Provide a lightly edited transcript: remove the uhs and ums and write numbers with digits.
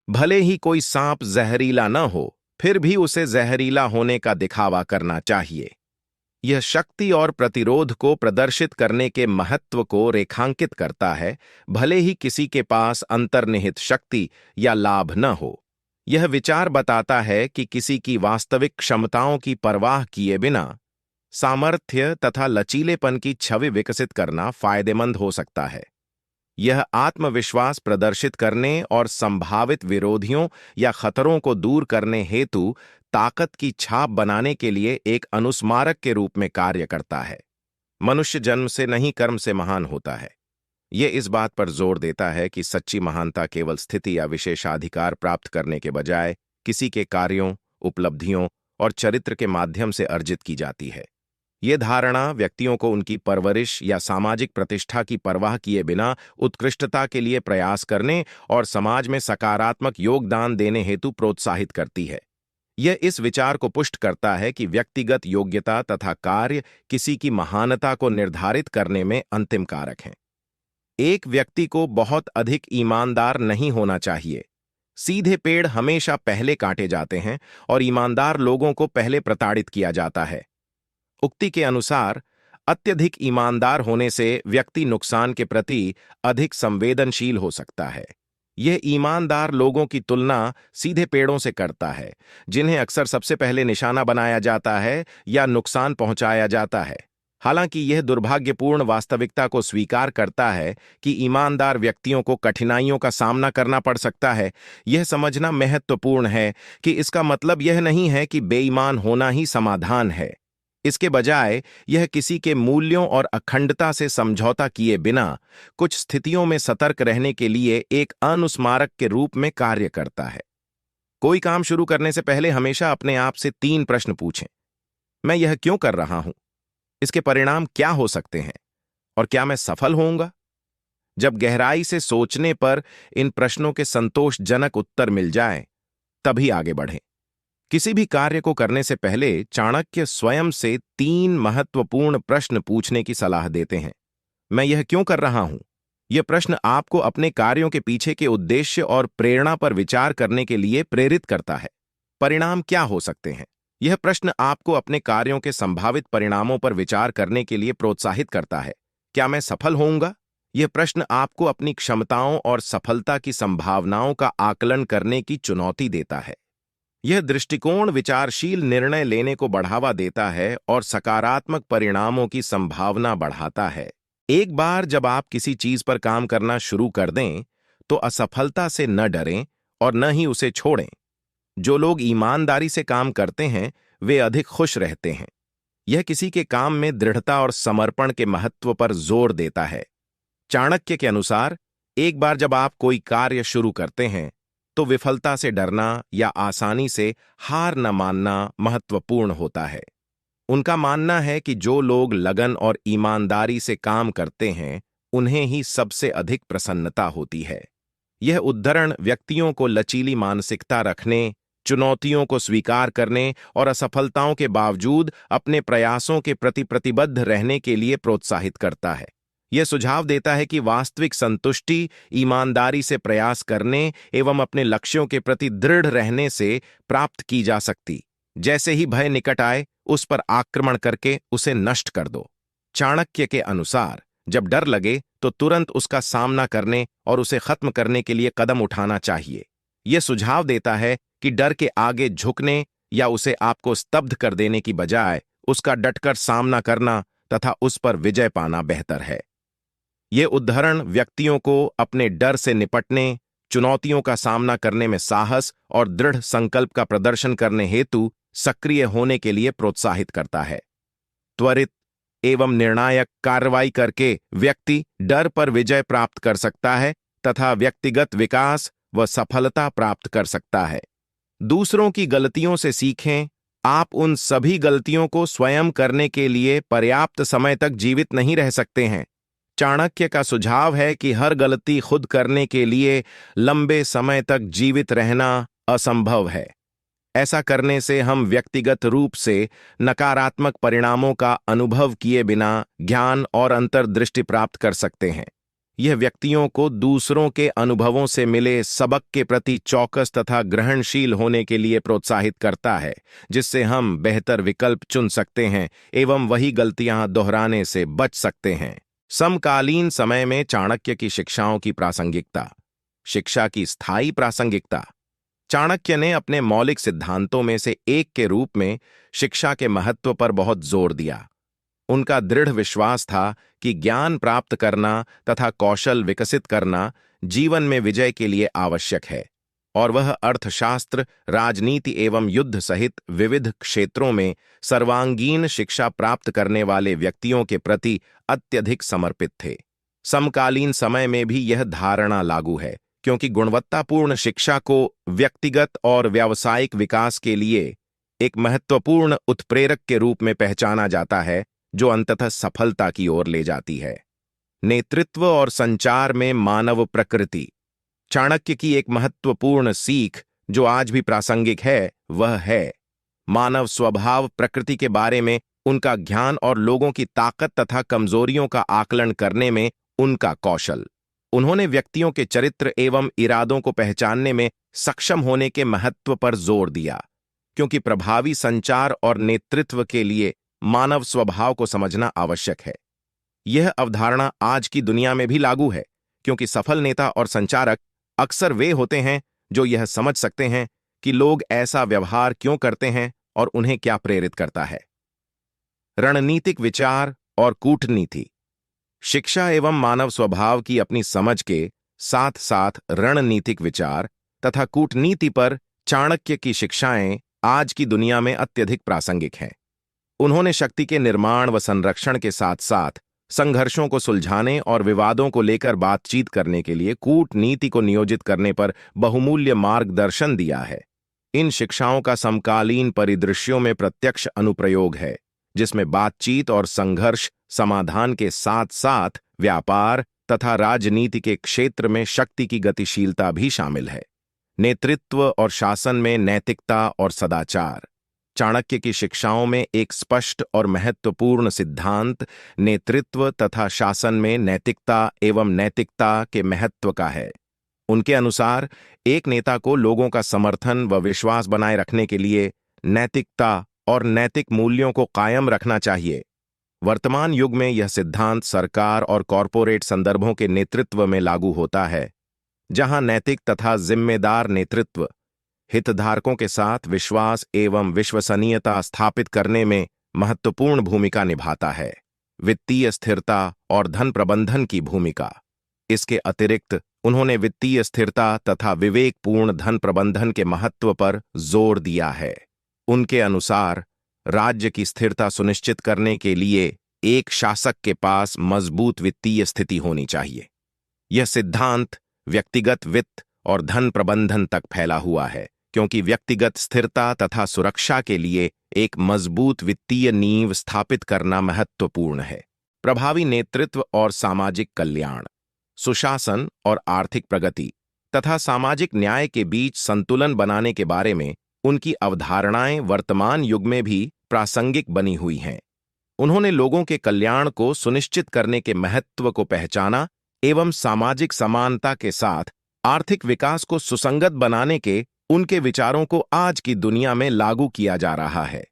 भले ही कोई सांप जहरीला न हो, फिर भी उसे जहरीला होने का दिखावा करना चाहिए। यह शक्ति और प्रतिरोध को प्रदर्शित करने के महत्व को रेखांकित करता है, भले ही किसी के पास अंतर्निहित शक्ति या लाभ न हो। यह विचार बताता है कि किसी की वास्तविक क्षमताओं की परवाह किए बिना सामर्थ्य तथा लचीलेपन की छवि विकसित करना फायदेमंद हो सकता है। यह आत्मविश्वास प्रदर्शित करने और संभावित विरोधियों या खतरों को दूर करने हेतु ताकत की छाप बनाने के लिए एक अनुस्मारक के रूप में कार्य करता है। मनुष्य जन्म से नहीं कर्म से महान होता है। यह इस बात पर जोर देता है कि सच्ची महानता केवल स्थिति या विशेषाधिकार प्राप्त करने के बजाय किसी के कार्यों, उपलब्धियों और चरित्र के माध्यम से अर्जित की जाती है। ये धारणा व्यक्तियों को उनकी परवरिश या सामाजिक प्रतिष्ठा की परवाह किए बिना उत्कृष्टता के लिए प्रयास करने और समाज में सकारात्मक योगदान देने हेतु प्रोत्साहित करती है। यह इस विचार को पुष्ट करता है कि व्यक्तिगत योग्यता तथा कार्य किसी की महानता को निर्धारित करने में अंतिम कारक हैं। एक व्यक्ति को बहुत अधिक ईमानदार नहीं होना चाहिए। सीधे पेड़ हमेशा पहले काटे जाते हैं और ईमानदार लोगों को पहले प्रताड़ित किया जाता है। उक्ति के अनुसार अत्यधिक ईमानदार होने से व्यक्ति नुकसान के प्रति अधिक संवेदनशील हो सकता है। यह ईमानदार लोगों की तुलना सीधे पेड़ों से करता है, जिन्हें अक्सर सबसे पहले निशाना बनाया जाता है या नुकसान पहुंचाया जाता है। हालांकि यह दुर्भाग्यपूर्ण वास्तविकता को स्वीकार करता है कि ईमानदार व्यक्तियों को कठिनाइयों का सामना करना पड़ सकता है। यह समझना महत्वपूर्ण है कि इसका मतलब यह नहीं है कि बेईमान होना ही समाधान है। इसके बजाय यह किसी के मूल्यों और अखंडता से समझौता किए बिना कुछ स्थितियों में सतर्क रहने के लिए एक अनुस्मारक के रूप में कार्य करता है। कोई काम शुरू करने से पहले हमेशा अपने आप से 3 प्रश्न पूछें। मैं यह क्यों कर रहा हूं? इसके परिणाम क्या हो सकते हैं? और क्या मैं सफल होऊंगा? जब गहराई से सोचने पर इन प्रश्नों के संतोषजनक उत्तर मिल जाए, तभी आगे बढ़ें। किसी भी कार्य को करने से पहले चाणक्य स्वयं से 3 महत्वपूर्ण प्रश्न पूछने की सलाह देते हैं। मैं यह क्यों कर रहा हूं? यह प्रश्न आपको अपने कार्यों के पीछे के उद्देश्य और प्रेरणा पर विचार करने के लिए प्रेरित करता है। परिणाम क्या हो सकते हैं? यह प्रश्न आपको अपने कार्यों के संभावित परिणामों पर विचार करने के लिए प्रोत्साहित करता है। क्या मैं सफल होऊंगा? यह प्रश्न आपको अपनी क्षमताओं और सफलता की संभावनाओं का आकलन करने की चुनौती देता है। यह दृष्टिकोण विचारशील निर्णय लेने को बढ़ावा देता है और सकारात्मक परिणामों की संभावना बढ़ाता है। एक बार जब आप किसी चीज पर काम करना शुरू कर दें, तो असफलता से न डरें और न ही उसे छोड़ें। जो लोग ईमानदारी से काम करते हैं, वे अधिक खुश रहते हैं। यह किसी के काम में दृढ़ता और समर्पण के महत्व पर जोर देता है। चाणक्य के अनुसार, एक बार जब आप कोई कार्य शुरू करते हैं, तो विफलता से डरना या आसानी से हार न मानना महत्वपूर्ण होता है। उनका मानना है कि जो लोग लगन और ईमानदारी से काम करते हैं, उन्हें ही सबसे अधिक प्रसन्नता होती है। यह उद्धरण व्यक्तियों को लचीली मानसिकता रखने, चुनौतियों को स्वीकार करने और असफलताओं के बावजूद अपने प्रयासों के प्रति प्रतिबद्ध रहने के लिए प्रोत्साहित करता है। यह सुझाव देता है कि वास्तविक संतुष्टि ईमानदारी से प्रयास करने एवं अपने लक्ष्यों के प्रति दृढ़ रहने से प्राप्त की जा सकती। जैसे ही भय निकट आए, उस पर आक्रमण करके उसे नष्ट कर दो। चाणक्य के अनुसार, जब डर लगे तो तुरंत उसका सामना करने और उसे खत्म करने के लिए कदम उठाना चाहिए। यह सुझाव देता है कि डर के आगे झुकने या उसे आपको स्तब्ध कर देने की बजाय उसका डटकर सामना करना तथा उस पर विजय पाना बेहतर है। ये उद्धरण व्यक्तियों को अपने डर से निपटने, चुनौतियों का सामना करने में साहस और दृढ़ संकल्प का प्रदर्शन करने हेतु सक्रिय होने के लिए प्रोत्साहित करता है। त्वरित एवं निर्णायक कार्रवाई करके व्यक्ति डर पर विजय प्राप्त कर सकता है तथा व्यक्तिगत विकास व सफलता प्राप्त कर सकता है। दूसरों की गलतियों से सीखें। आप उन सभी गलतियों को स्वयं करने के लिए पर्याप्त समय तक जीवित नहीं रह सकते हैं। चाणक्य का सुझाव है कि हर गलती खुद करने के लिए लंबे समय तक जीवित रहना असंभव है। ऐसा करने से हम व्यक्तिगत रूप से नकारात्मक परिणामों का अनुभव किए बिना ज्ञान और अंतर्दृष्टि प्राप्त कर सकते हैं। यह व्यक्तियों को दूसरों के अनुभवों से मिले सबक के प्रति चौकस तथा ग्रहणशील होने के लिए प्रोत्साहित करता है, जिससे हम बेहतर विकल्प चुन सकते हैं एवं वही गलतियां दोहराने से बच सकते हैं। समकालीन समय में चाणक्य की शिक्षाओं की प्रासंगिकता। शिक्षा की स्थायी प्रासंगिकता। चाणक्य ने अपने मौलिक सिद्धांतों में से एक के रूप में शिक्षा के महत्व पर बहुत जोर दिया। उनका दृढ़ विश्वास था कि ज्ञान प्राप्त करना तथा कौशल विकसित करना जीवन में विजय के लिए आवश्यक है, और वह अर्थशास्त्र, राजनीति एवं युद्ध सहित विविध क्षेत्रों में सर्वांगीण शिक्षा प्राप्त करने वाले व्यक्तियों के प्रति अत्यधिक समर्पित थे। समकालीन समय में भी यह धारणा लागू है, क्योंकि गुणवत्तापूर्ण शिक्षा को व्यक्तिगत और व्यावसायिक विकास के लिए एक महत्वपूर्ण उत्प्रेरक के रूप में पहचाना जाता है, जो अंततः सफलता की ओर ले जाती है। नेतृत्व और संचार में मानव प्रकृति। चाणक्य की एक महत्वपूर्ण सीख जो आज भी प्रासंगिक है, वह है मानव स्वभाव प्रकृति के बारे में उनका ज्ञान और लोगों की ताकत तथा कमजोरियों का आकलन करने में उनका कौशल। उन्होंने व्यक्तियों के चरित्र एवं इरादों को पहचानने में सक्षम होने के महत्व पर जोर दिया, क्योंकि प्रभावी संचार और नेतृत्व के लिए मानव स्वभाव को समझना आवश्यक है। यह अवधारणा आज की दुनिया में भी लागू है, क्योंकि सफल नेता और संचारक अक्सर वे होते हैं जो यह समझ सकते हैं कि लोग ऐसा व्यवहार क्यों करते हैं और उन्हें क्या प्रेरित करता है। रणनीतिक विचार और कूटनीति। शिक्षा एवं मानव स्वभाव की अपनी समझ के साथ साथ रणनीतिक विचार तथा कूटनीति पर चाणक्य की शिक्षाएं आज की दुनिया में अत्यधिक प्रासंगिक हैं। उन्होंने शक्ति के निर्माण व संरक्षण के साथ साथ संघर्षों को सुलझाने और विवादों को लेकर बातचीत करने के लिए कूटनीति को नियोजित करने पर बहुमूल्य मार्गदर्शन दिया है। इन शिक्षाओं का समकालीन परिदृश्यों में प्रत्यक्ष अनुप्रयोग है, जिसमें बातचीत और संघर्ष समाधान के साथ साथ व्यापार तथा राजनीति के क्षेत्र में शक्ति की गतिशीलता भी शामिल है। नेतृत्व और शासन में नैतिकता और सदाचार। चाणक्य की शिक्षाओं में एक स्पष्ट और महत्वपूर्ण सिद्धांत नेतृत्व तथा शासन में नैतिकता एवं नैतिकता के महत्व का है। उनके अनुसार एक नेता को लोगों का समर्थन व विश्वास बनाए रखने के लिए नैतिकता और नैतिक मूल्यों को कायम रखना चाहिए। वर्तमान युग में यह सिद्धांत सरकार और कॉरपोरेट संदर्भों के नेतृत्व में लागू होता है, जहां नैतिक तथा जिम्मेदार नेतृत्व हितधारकों के साथ विश्वास एवं विश्वसनीयता स्थापित करने में महत्वपूर्ण भूमिका निभाता है। वित्तीय स्थिरता और धन प्रबंधन की भूमिका। इसके अतिरिक्त उन्होंने वित्तीय स्थिरता तथा विवेकपूर्ण धन प्रबंधन के महत्व पर जोर दिया है। उनके अनुसार राज्य की स्थिरता सुनिश्चित करने के लिए एक शासक के पास मजबूत वित्तीय स्थिति होनी चाहिए। यह सिद्धांत व्यक्तिगत वित्त और धन प्रबंधन तक फैला हुआ है, क्योंकि व्यक्तिगत स्थिरता तथा सुरक्षा के लिए एक मजबूत वित्तीय नींव स्थापित करना महत्वपूर्ण है। प्रभावी नेतृत्व और सामाजिक कल्याण। सुशासन और आर्थिक प्रगति तथा सामाजिक न्याय के बीच संतुलन बनाने के बारे में उनकी अवधारणाएं वर्तमान युग में भी प्रासंगिक बनी हुई हैं। उन्होंने लोगों के कल्याण को सुनिश्चित करने के महत्व को पहचाना एवं सामाजिक समानता के साथ आर्थिक विकास को सुसंगत बनाने के उनके विचारों को आज की दुनिया में लागू किया जा रहा है।